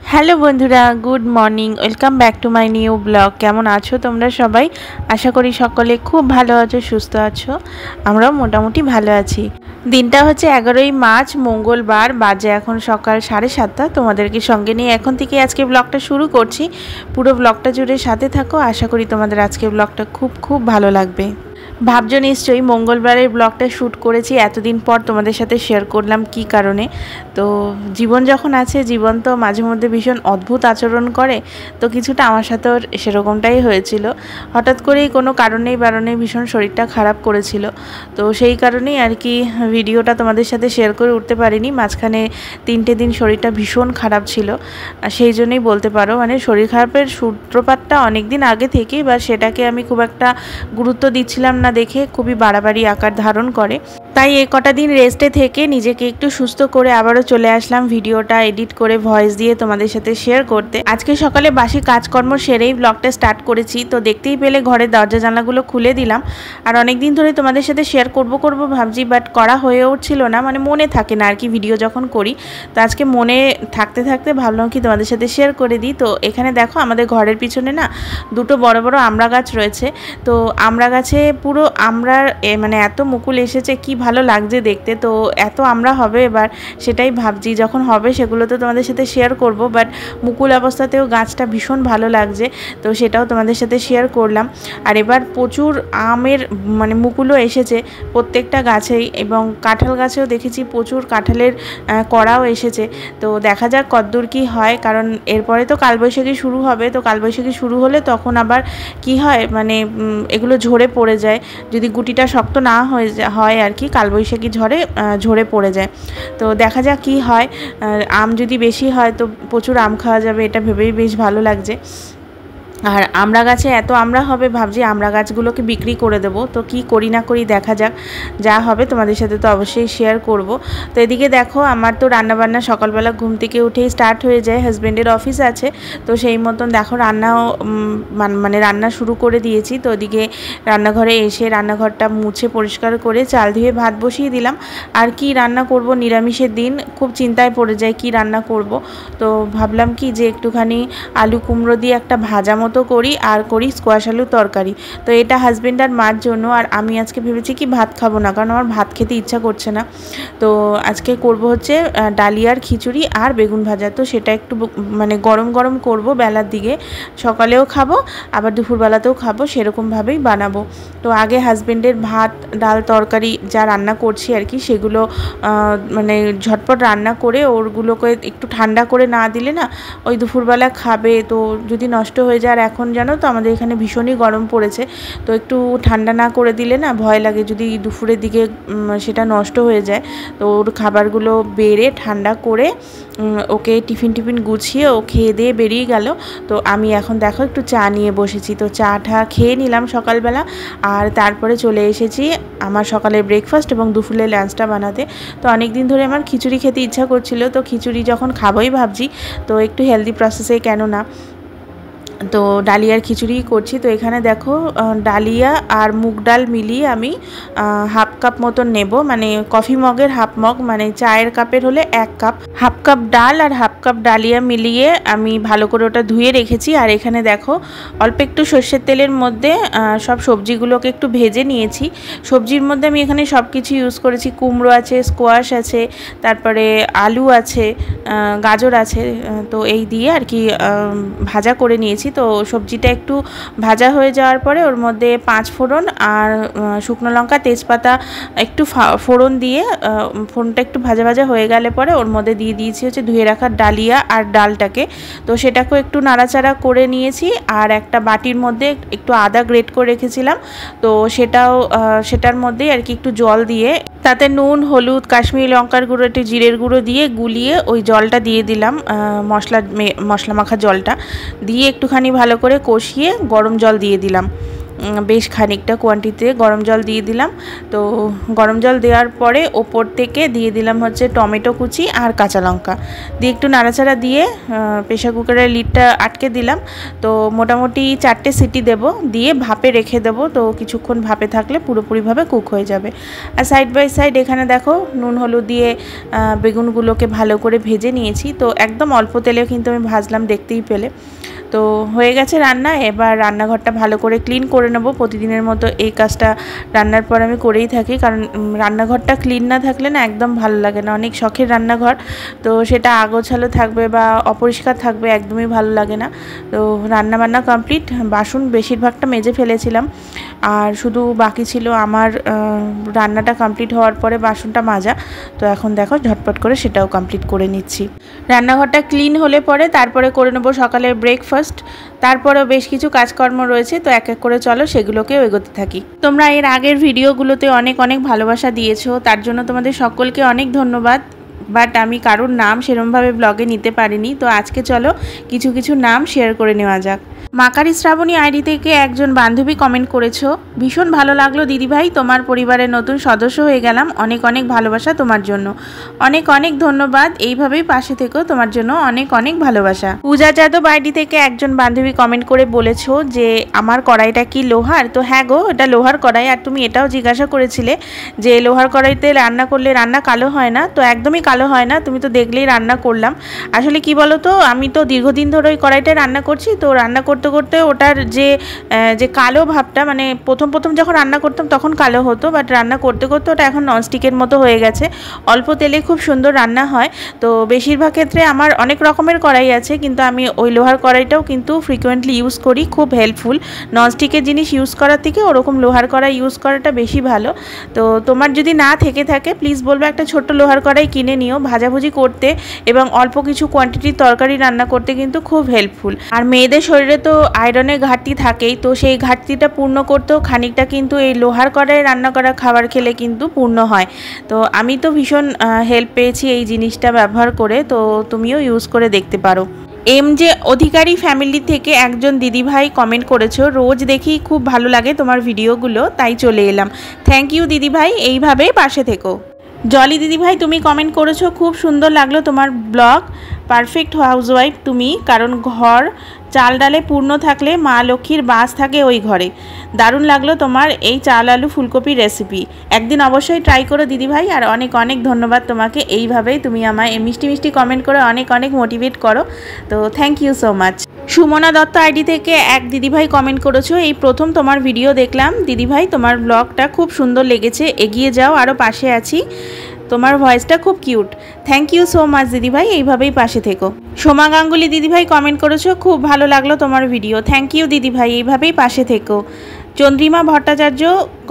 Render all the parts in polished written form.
Hello বন্ধুরা, good morning. Welcome back to my new blog. কেমন আছো তোমরা সবাই? আশা করি সকলে খুব ভালো আছো, সুস্থ আছো। আমরাও মোটামুটি ভালো আছি। দিনটা হচ্ছে 11ই মার্চ, মঙ্গলবার। বাজে এখন সকাল 7:30। তোমাদেরকে সঙ্গে নিয়ে এখন থেকে আজকে ব্লগটা শুরু করছি। পুরো ব্লগটা জুড়ে সাথে থাকো। আশা করি তোমাদের আজকে ব্লগটা খুব খুব ভালো লাগবে। ভাবছো নিশ্চয়ই মঙ্গলবারের ব্লগটা শ্যুট করেছি এতদিন পর, তোমাদের সাথে শেয়ার করলাম কি কারণে। তো জীবন যখন আছে, জীবন তো মাঝে মধ্যে ভীষণ অদ্ভুত আচরণ করে। তো কিছুটা আমার সাথেও সেরকমটাই হয়েছিল। হঠাৎ করেই কোনো কারণেই ভীষণ শরীরটা খারাপ করেছিল। তো সেই কারণেই আর কি ভিডিওটা তোমাদের সাথে শেয়ার করে উঠতে পারিনি। মাঝখানে 3টে দিন শরীরটা ভীষণ খারাপ ছিল। সেই জন্যই বলতে পারো, মানে শরীর খারাপের সূত্রপাতটা অনেক দিন আগে থেকেই, বা সেটাকে আমি খুব একটা গুরুত্ব দিচ্ছিলাম না দেখে খুবই বাড়াবাড়ি আকার ধারণ করে। তাই এই কটা দিন রেস্টে থেকে নিজেকে একটু সুস্থ করে আবারও চলে আসলাম ভিডিওটা এডিট করে ভয়েস দিয়ে তোমাদের সাথে শেয়ার করতে। আজকে সকালে বাসি কাজকর্ম সেরেই ব্লগটা স্টার্ট করেছি। তো দেখতেই পেলে ঘরের দরজা জানলাগুলো খুলে দিলাম। আর অনেক দিন ধরে তোমাদের সাথে শেয়ার করব ভাবছি, বাট করা হয়ে উঠছিল না, মানে মনে থাকে না আর কি ভিডিও যখন করি। তো আজকে মনে থাকতে থাকতে ভাবলাম কি তোমাদের সাথে শেয়ার করে দিই। তো এখানে দেখো আমাদের ঘরের পিছনে না দুটো বড় বড় আমড়া গাছ রয়েছে। তো আমড়া গাছে পুরো আমড়ার মানে এত মুকুল এসেছে, কি ভালো লাগছে দেখতে। তো এত আমড়া হবে এবার, সেটাই ভাবছি যখন হবে সেগুলো তো তোমাদের সাথে শেয়ার করব। বাট মুকুল অবস্থাতেও গাছটা ভীষণ ভালো লাগছে, তো সেটাও তোমাদের সাথে শেয়ার করলাম। আর এবার প্রচুর আমের মানে মুকুলও এসেছে প্রত্যেকটা গাছেই, এবং কাঁঠাল গাছেও দেখেছি প্রচুর কাঁঠালের কড়াও এসেছে। তো দেখা যাক কতদূর কী হয়, কারণ এরপরে তো কালবৈশাখী শুরু হবে। তো কালবৈশাখী শুরু হলে তখন আবার কি হয়, মানে এগুলো ঝরে পড়ে যায় যদি গুটিটা শক্ত না হয় আর কি, কালবৈশাখী ঝরে পড়ে যায়। তো দেখা যাক কি হয়। আম যদি বেশি হয় তো প্রচুর আম খাওয়া যাবে, এটা ভেবেই বেশ ভালো লাগছে। আর আমড়া গাছে এত আমড়া হবে, ভাবছি আমড়া গাছগুলোকে বিক্রি করে দেবো। তো কি করি না করি দেখা যাক, যা হবে তোমাদের সাথে তো অবশ্যই শেয়ার করব। তো এদিকে দেখো আমার তো রান্নাবান্না সকালবেলা ঘুম থেকে উঠেই স্টার্ট হয়ে যায়। হাজব্যান্ডের অফিস আছে, তো সেই মতন দেখো রান্নাও মানে রান্না শুরু করে দিয়েছি। তো ওদিকে রান্নাঘরে এসে রান্নাঘরটা মুছে পরিষ্কার করে চাল ধুয়ে ভাত বসিয়ে দিলাম। আর কি রান্না করব, নিরামিষের দিন খুব চিন্তায় পড়ে যায় কি রান্না করব। তো ভাবলাম কি যে একটুখানি আলু কুমড়ো দিয়ে একটা ভাজা মতো করি, আর করি স্কোয়াশ আলুর তরকারি। তো এটা হাজব্যান্ড আর মার জন্য। আর আমি আজকে ভেবেছি কি ভাত খাবো না, কারণ আমার ভাত খেতে ইচ্ছা করছে না। তো আজকে করব হচ্ছে ডালিয়ার খিচুড়ি আর বেগুন ভাজা। তো সেটা একটু মানে গরম গরম করব বেলার দিকে, সকালেও খাবো আবার দুপুরবেলাতেও খাবো, সেরকমভাবেই বানাবো। তো আগে হাজব্যান্ডের ভাত ডাল তরকারি যা রান্না করছি আর কি, সেগুলো মানে ঝটপট রান্না করে ওরগুলোকে একটু ঠান্ডা করে না দিলে না ওই দুপুরবেলা খাবে, তো যদি নষ্ট হয়ে যায়। আর এখন জানো তো আমাদের এখানে ভীষণই গরম পড়েছে, তো একটু ঠান্ডা না করে দিলে না ভয় লাগে যদি দুপুরের দিকে সেটা নষ্ট হয়ে যায়। তো ওর খাবারগুলো বেড়ে ঠান্ডা করে ওকে টিফিন গুছিয়ে ও খেয়ে দিয়ে বেরিয়ে গেল। তো আমি এখন দেখো একটু চা নিয়ে বসেছি। তো চাটা খেয়ে নিলাম সকালবেলা, আর তারপরে চলে এসেছি আমার সকালের ব্রেকফাস্ট এবং দুপুরের লাঞ্চটা বানাতে। তো অনেক দিন ধরে আমার খিচুড়ি খেতে ইচ্ছা করছিল, তো খিচুড়ি যখন খাবোই ভাবছি, তো একটু হেলদি প্রসেসে কেন না, তো ডালিয়ার খিচুড়ি করছি। তো এখানে দেখো ডালিয়া আর মুগ ডাল মিলিয়ে আমি হাফ কাপ মতন নেব, মানে কফি মগের হাফ মগ, মানে চায়ের কাপের হলে 1 কাপ। হাফ কাপ ডাল আর হাফ কাপ ডালিয়া মিলিয়ে আমি ভালো করে ওটা ধুয়ে রেখেছি। আর এখানে দেখো অল্প একটু সর্ষের তেলের মধ্যে সব সবজিগুলোকে একটু ভেজে নিয়েছি। সবজির মধ্যে আমি এখানে সব কিছু ইউজ করেছি। কুমড়ো আছে, স্কোয়াশ আছে, তারপরে আলু আছে, গাজর আছে। তো এই দিয়ে আর কি ভাজা করে নিয়েছি। তো সবজিটা একটু ভাজা হয়ে যাওয়ার পরে ওর মধ্যে 5 ফোড়ন আর শুকনো লঙ্কা তেজপাতা একটু ফোড়ন দিয়ে ফোড়নটা একটু ভাজা ভাজা হয়ে গেলে পরে ওর মধ্যে দিয়ে দিয়েছি হচ্ছে ধুয়ে রাখা ডালিয়া আর ডালটাকে। তো সেটাকেও একটু নাড়াচাড়া করে নিয়েছি। আর একটা বাটির মধ্যে একটু আদা গ্রেট করে রেখেছিলাম, তো সেটার মধ্যেই আর কি একটু জল দিয়ে তাতে নুন হলুদ কাশ্মীরি লঙ্কার গুঁড়ো একটু জিরের গুঁড়ো দিয়ে গুলিয়ে ওই জলটা দিয়ে দিলাম, মশলা মাখা জলটা দিয়ে একটুখানি ভালো করে কষিয়ে গরম জল দিয়ে দিলাম। বেশ খানিকটা কোয়ান্টিটিতে গরম জল দিয়ে দিলাম। তো গরম জল দেওয়ার পরে ওপর থেকে দিয়ে দিলাম হচ্ছে টমেটো কুচি আর কাঁচা লঙ্কা দিয়ে একটু নাড়াচাড়া দিয়ে প্রেশার কুকারের লিডটা আটকে দিলাম। তো মোটামুটি 4টে সিটি দেব, দিয়ে ভাপে রেখে দেব। তো কিছুক্ষণ ভাপে থাকলে পুরোপুরিভাবে কুক হয়ে যাবে। আর সাইড বাই সাইড এখানে দেখো নুন হলুদ দিয়ে বেগুনগুলোকে ভালো করে ভেজে নিয়েছি। তো একদম অল্প তেলেও কিন্তু আমি ভাজলাম, দেখতেই পেলে। তো হয়ে গেছে রান্না। এবার রান্নাঘরটা ভালো করে ক্লিন করে নেব। প্রতিদিনের মতো এই কাজটা রান্নার পর আমি করেই থাকি, কারণ রান্নাঘরটা ক্লিন না থাকলে না একদম ভালো লাগে না। অনেক শখের রান্নাঘর, তো সেটা আগোছালো থাকবে বা অপরিষ্কার থাকবে একদমই ভালো লাগে না। তো রান্নাবান্না কমপ্লিট, বাসন বেশিরভাগটা মেজে ফেলেছিলাম, আর শুধু বাকি ছিল আমার রান্নাটা কমপ্লিট হওয়ার পরে বাসনটা মাজা। তো এখন দেখো ঝটপট করে সেটাও কমপ্লিট করে নিচ্ছি। রান্নাঘরটা ক্লিন হলে পরে তারপরে করে নেবো সকালের ব্রেকফাস্ট। তারপরেও বেশ কিছু কাজকর্ম রয়েছে, তো এক এক করে চলো সেগুলোকেও এগোতে থাকি। তোমরা এর আগের ভিডিওগুলোতে অনেক অনেক ভালোবাসা দিয়েছো, তার জন্য তোমাদের সকলকে অনেক ধন্যবাদ। বাট আমি কারোর নাম সেরমভাবে ব্লগে নিতে পারিনি, তো আজকে চলো কিছু কিছু নাম শেয়ার করে নেওয়া যাক। মাকারি শ্রাবণী আইডি থেকে একজন বান্ধবী কমেন্ট করেছো, ভীষণ ভালো লাগলো দিদিভাই, তোমার পরিবারের নতুন সদস্য হয়ে গেলাম, অনেক অনেক ভালোবাসা তোমার জন্য। অনেক অনেক ধন্যবাদ, এইভাবেই পাশে থেকো, তোমার জন্য অনেক অনেক ভালোবাসা। পূজা যাদব আইডি থেকে একজন বান্ধবী কমেন্ট করে বলেছো যে আমার কড়াইটা কি লোহার? তো হ্যাঁ গো, এটা লোহার কড়াই। আর তুমি এটাও জিজ্ঞাসা করেছিলে যে লোহার কড়াইতে রান্না করলে রান্না কালো হয় না। তো একদমই কালো হয় না, তুমি তো দেখলেই রান্না করলাম। আসলে কি বলো তো, আমি তো দীর্ঘদিন ধরে ওই কড়াইটায় রান্না করছি। তো রান্না করতে করতে ওটার যে কালো ভাবটা, মানে প্রথম যখন রান্না করতাম তখন কালো হতো, বাট রান্না করতে করতে ওটা এখন ননস্টিকের মতো হয়ে গেছে। অল্প তেলে খুব সুন্দর রান্না হয়। তো বেশিরভাগ ক্ষেত্রে আমার অনেক রকমের কড়াই আছে, কিন্তু আমি ওই লোহার কড়াইটাও কিন্তু ফ্রিকোয়েন্টলি ইউজ করি, খুব হেল্পফুল। ননস্টিকের জিনিস ইউজ করার থেকে ওরকম লোহার কড়াই ইউজ করাটা বেশি ভালো। তো তোমার যদি না থেকে থাকে প্লিজ বলবো একটা ছোট্ট লোহার কড়াই কিনে নিও, ভাজাভুজি করতে এবং অল্প কিছু কোয়ান্টিটির তরকারি রান্না করতে কিন্তু খুব হেল্পফুল। আর মেয়েদের শরীরে তো আয়রনের ঘাটতি থাকেই, তো সেই ঘাটতিটা পূর্ণ করতেও খানিকটা কিন্তু এই লোহার কড়াইয়ে রান্না করা খাবার খেলে কিন্তু পূর্ণ হয়। তো আমি তো ভীষণ হেল্প পেয়েছি এই জিনিসটা ব্যবহার করে, তো তুমিও ইউজ করে দেখতে পারো। যে অধিকারী ফ্যামিলি থেকে একজন দিদিভাই কমেন্ট করেছো, রোজ দেখি খুব ভালো লাগে তোমার ভিডিওগুলো, তাই চলে এলাম। থ্যাংক ইউ দিদিভাই, এইভাবেই পাশে থেকো। জলি দিদিভাই তুমি কমেন্ট করেছো, খুব সুন্দর লাগলো তোমার ব্লগ, পারফেক্ট হাউসওয়াইফ তুমি, কারণ ঘর চাল ডালে পূর্ণ থাকলে মা লক্ষ্মীর বাস থাকে ওই ঘরে। দারুণ লাগলো তোমার এই চাল আলু ফুলকপির রেসিপি, একদিন অবশ্যই ট্রাই করো দিদিভাই। আর অনেক অনেক ধন্যবাদ তোমাকে, এইভাবেই তুমি আমায় মিষ্টি মিষ্টি কমেন্ট করে অনেক অনেক মোটিভেট করো। তো thank you so much. Sumana Dutta ID থেকে এক দিদিভাই কমেন্ট করেছো, এই প্রথম তোমার ভিডিও দেখলাম দিদিভাই, তোমার ব্লগটা খুব সুন্দর লেগেছে, এগিয়ে যাও, আরও পাশে আছি, তোমার ভয়েসটা খুব cute. Thank you so much দিদিভাই, এইভাবেই পাশে থেকো। সোমা গাঙ্গুলি দিদিভাই কমেন্ট করেছো, খুব ভালো লাগলো তোমার ভিডিও, থ্যাংক ইউ দিদিভাই, এইভাবেই পাশে থেকো। চন্দ্রিমা ভট্টাচার্য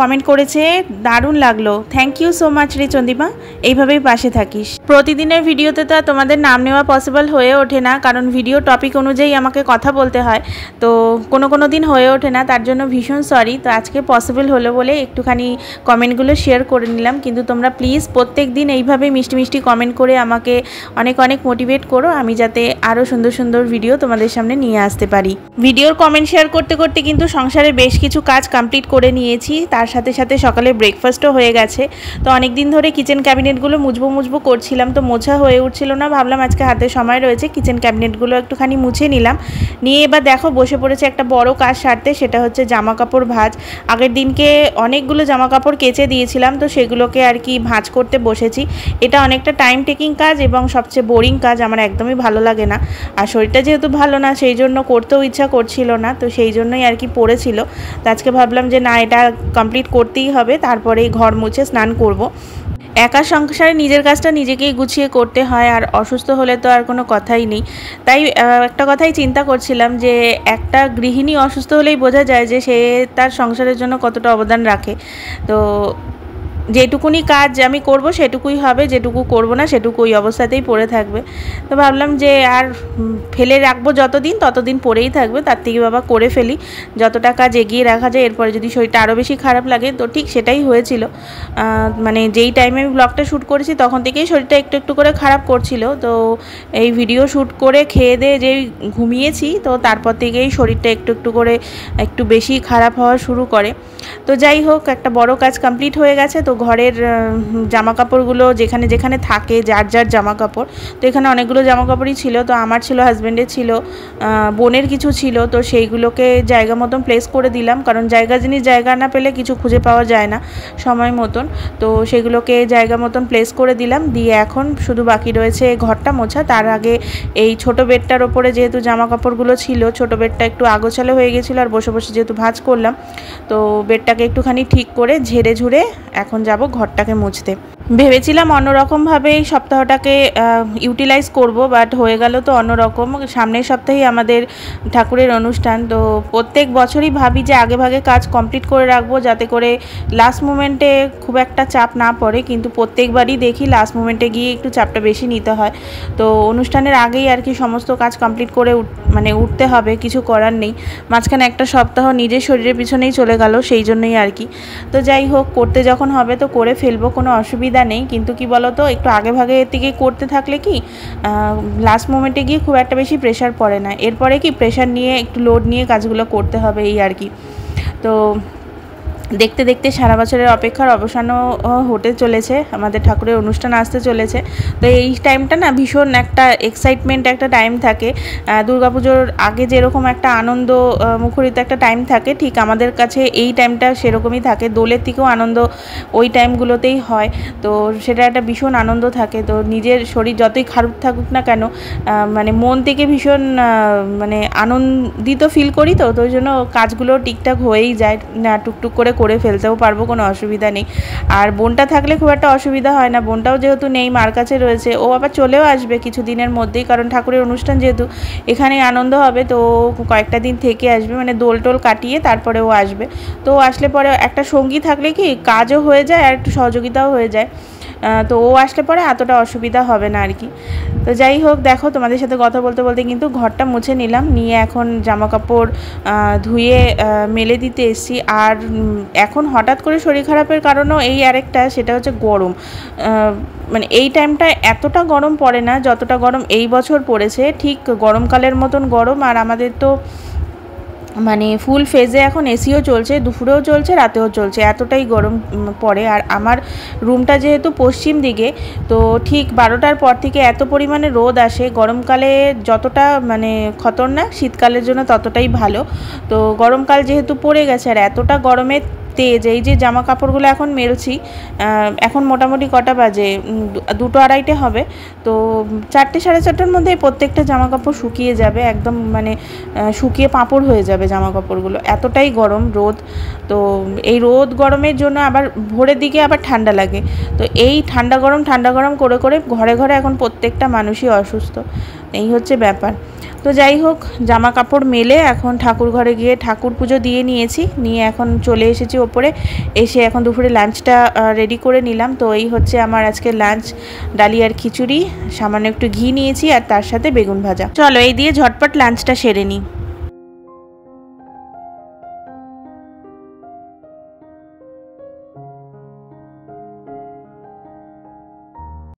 কমেন্ট করেছে, দারুণ লাগলো, থ্যাংক ইউ সো মাচ রে চন্দ্রিমা, এইভাবেই পাশে থাকিস। প্রতিদিনের ভিডিওতে তো তোমাদের নাম নেওয়া পসিবল হয়ে ওঠে না, কারণ ভিডিও টপিক অনুযায়ী আমাকে কথা বলতে হয়, তো কোনো দিন হয়ে ওঠে না, তার জন্য ভীষণ সরি। তো আজকে পসিবল হলো বলে একটুখানি কমেন্টগুলো শেয়ার করে নিলাম। কিন্তু তোমরা প্লিজ প্রত্যেক দিন এইভাবে মিষ্টি মিষ্টি কমেন্ট করে আমাকে অনেক অনেক মোটিভেট করো, আমি যাতে আরও সুন্দর সুন্দর ভিডিও তোমাদের সামনে নিয়ে আসতে পারি। ভিডিওর কমেন্ট শেয়ার করতে করতে কিন্তু সংসারে বেশ কিছু কাজ কমপ্লিট করে নিয়েছি, তার সাথে সাথে সকালে ব্রেকফাস্টও হয়ে গেছে। তো অনেক দিন ধরে কিচেন ক্যাবিনেটগুলো মুছবো করছিলাম, তো মোছা হয়ে উঠছিল না, ভাবলাম আজকে হাতে সময় রয়েছে, কিচেন ক্যাবিনেটগুলো একটুখানি মুছে নিলাম। নিয়ে এবার দেখো বসে পড়েছে একটা বড় কাজ সারতে, সেটা হচ্ছে জামা কাপড় ভাঁজ। আগের দিনকে অনেকগুলো জামা কাপড় কেচে দিয়েছিলাম, তো সেগুলোকে আর কি ভাঁজ করতে বসেছি। এটা অনেকটা টাইম টেকিং কাজ এবং সবচেয়ে বোরিং কাজ, আমার একদমই ভালো লাগে না। আর শরীরটা যেহেতু ভালো না, সেই জন্য করতেও ইচ্ছা করছিল না, তো সেই জন্যই আর কি পড়েছিল। তো আজকে ভাবলাম যে না, এটা কমপ্লিট করতেই হবে, তারপরেই ঘর মুছে স্নান করব। একা সংসারে নিজের কাজটা নিজেকেই গুছিয়ে করতে হয়, আর অসুস্থ হলে তো আর কোনো কথাই নেই। তাই একটা কথাই চিন্তা করছিলাম যে একটা গৃহিণী অসুস্থ হলেই বোঝা যায় যে সে তার সংসারের জন্য কতটা অবদান রাখে। তো যেটুকুনি কাজ আমি করব সেটুকুই হবে, যেটুকু করব না সেটুকু ওই অবস্থাতেই পড়ে থাকবে। তো ভাবলাম যে আর ফেলে রাখবো যতদিন ততদিন পড়েই থাকবে, তার থেকে বাবা করে ফেলি, যতটা কাজ এগিয়ে রাখা যায়। এরপরে যদি শরীরটা আরও বেশি খারাপ লাগে, তো ঠিক সেটাই হয়েছিল। মানে যেই টাইমে আমি ব্লগটা শ্যুট করেছি তখন থেকেই শরীরটা একটু একটু করে খারাপ করছিল। তো এই ভিডিও শ্যুট করে খেয়ে দিয়ে যেই ঘুমিয়েছি, তো তারপর থেকেই শরীরটা একটু একটু করে একটু বেশি খারাপ হওয়া শুরু করে। তো যাই হোক, একটা বড় কাজ কমপ্লিট হয়ে গেছে। তো ঘরের জামা কাপড়গুলো যেখানে যেখানে থাকে, যার যার জামা কাপড়, তো এখানে অনেকগুলো জামা কাপড়ই ছিল। তো আমার ছিল, হাজব্যান্ডের ছিল, বোনের কিছু ছিল। তো সেইগুলোকে জায়গা মতন প্লেস করে দিলাম, কারণ জায়গা জিনিস জায়গা না পেলে কিছু খুঁজে পাওয়া যায় না সময় মতন। তো সেগুলোকে জায়গা মতন প্লেস করে দিলাম, দিয়ে এখন শুধু বাকি রয়েছে ঘরটা মোছা। তার আগে এই ছোট বেডটার ওপরে যেহেতু জামা কাপড়গুলো ছিল, ছোট বেডটা একটু আগোছালো হয়ে গেছিলো, আর বসে বসে যেহেতু ভাঁজ করলাম, তো বেডটাকে একটুখানি ঠিক করে ঝেড়ে ঝুড়ে এখন যাব ঘরটাকে মুছতে। ভেবেছিলাম অন্যরকমভাবে এই সপ্তাহটাকে ইউটিলাইজ করব, বাট হয়ে গেল তো অন্যরকম। সামনের সপ্তাহেই আমাদের ঠাকুরের অনুষ্ঠান। তো প্রত্যেক বছরই ভাবি যে আগে ভাগে কাজ কমপ্লিট করে রাখবো, যাতে করে লাস্ট মোমেন্টে খুব একটা চাপ না পড়ে, কিন্তু প্রত্যেকবারই দেখি লাস্ট মোমেন্টে গিয়ে একটু চাপটা বেশি নিতে হয়। তো অনুষ্ঠানের আগেই আর কি সমস্ত কাজ কমপ্লিট করে উঠতে হবে, কিছু করার নেই। মাঝখানে একটা সপ্তাহ নিজের শরীরের পিছনেই চলে গেল, সেই জন্যই আর কি। তো যাই হোক, করতে যখন হবে তো করে ফেলবো, কোনো অসুবিধা নেই। কিন্তু কি বলো তো, একটু আগে ভাগে এর থেকে করতে থাকলে কি লাস্ট মোমেন্টে গিয়ে খুব একটা বেশি প্রেশার পড়ে না। এরপরে কি প্রেশার নিয়ে একটু লোড নিয়ে কাজগুলো করতে হবে, এই আর কি। তো দেখতে দেখতে সারা বছরের অপেক্ষার অবসানও হতে চলেছে, আমাদের ঠাকুরের অনুষ্ঠান আসতে চলেছে। তো এই টাইমটা না ভীষণ একটা এক্সাইটমেন্ট একটা টাইম থাকে। দুর্গাপুজোর আগে যেরকম একটা আনন্দ মুখরিত একটা টাইম থাকে, ঠিক আমাদের কাছে এই টাইমটা সেরকমই থাকে। দোলের থেকেও আনন্দ ওই টাইমগুলোতেই হয়। তো সেটা একটা ভীষণ আনন্দ থাকে। তো নিজের শরীর যতই খারাপ থাকুক না কেন, মানে মন থেকে ভীষণ মানে আনন্দিত ফিল করি। তো ওই জন্য কাজগুলো ঠিকঠাক হয়েই যায়, টুকটুক করে ফেলতেও পারবো, কোনো অসুবিধা নেই। আর বোনটা থাকলে খুব একটা অসুবিধা হয় না। বোনটাও যেহেতু নেই, মার কাছে রয়েছে, ও আবার চলেও আসবে কিছু দিনের মধ্যেই, কারণ ঠাকুরের অনুষ্ঠান যেহেতু এখানেই আনন্দ হবে। তো কয়েকটা দিন থেকে আসবে, মানে দোল টোল কাটিয়ে তারপরে ও আসবে। তো আসলে পরে একটা সঙ্গী থাকলে কি কাজও হয়ে যায় আর একটু সহযোগিতাও হয়ে যায়। তো ও আসলে পরে এতটা অসুবিধা হবে না আর কি। তো যাই হোক, দেখো তোমাদের সাথে কথা বলতে বলতে কিন্তু ঘরটা মুছে নিলাম, নিয়ে এখন জামা কাপড় ধুয়ে মেলে দিতে এসেছি। আর এখন হঠাৎ করে শরীর খারাপের কারণেও এই আরেকটা, সেটা হচ্ছে গরম। মানে এই টাইমটা এতটা গরম পড়ে না যতটা গরম এই বছর পড়েছে, ঠিক গরমকালের মতন গরম। আর আমাদের তো মানে ফুল ফেজে এখন এসিও চলছে, দুপুরেও চলছে, রাতেও চলছে, এতটাই গরম পড়ে। আর আমার রুমটা যেহেতু পশ্চিম দিকে, তো ঠিক 12টার পর থেকে এত পরিমাণে রোদ আসে। গরমকালে যতটা মানে খতরনাক, শীতকালের জন্য ততটাই ভালো। তো গরমকাল যেহেতু পড়ে গেছে, আর এতটা গরমে তেজ, এই যে জামা কাপড়গুলো এখন মেলছি, এখন মোটামুটি কটা বাজে, 2-2:30 হবে। তো 4টে 4:30টার মধ্যে প্রত্যেকটা জামা কাপড় শুকিয়ে যাবে, একদম মানে শুকিয়ে পাঁপড় হয়ে যাবে জামা কাপড়গুলো, এতটাই গরম রোদ। তো এই রোদ গরমের জন্য আবার ভোরের দিকে আবার ঠান্ডা লাগে। তো এই ঠান্ডা গরম করে করে ঘরে ঘরে এখন প্রত্যেকটা মানুষই অসুস্থ, এই হচ্ছে ব্যাপার। তো যাই হোক, জামা কাপড় মেলে এখন ঠাকুর ঘরে গিয়ে ঠাকুর পুজো দিয়ে নিয়েছি, নিয়ে এখন চলে এসেছি ওপরে। এসে এখন দুপুরে লাঞ্চটা রেডি করে নিলাম। তো এই হচ্ছে আমার আজকে লাঞ্চ, ডালি আর খিচুড়ি, সামান্য একটু ঘি নিয়েছি, আর তার সাথে বেগুন ভাজা। চলো এই দিয়ে ঝটপট লাঞ্চটা সেরে নিই।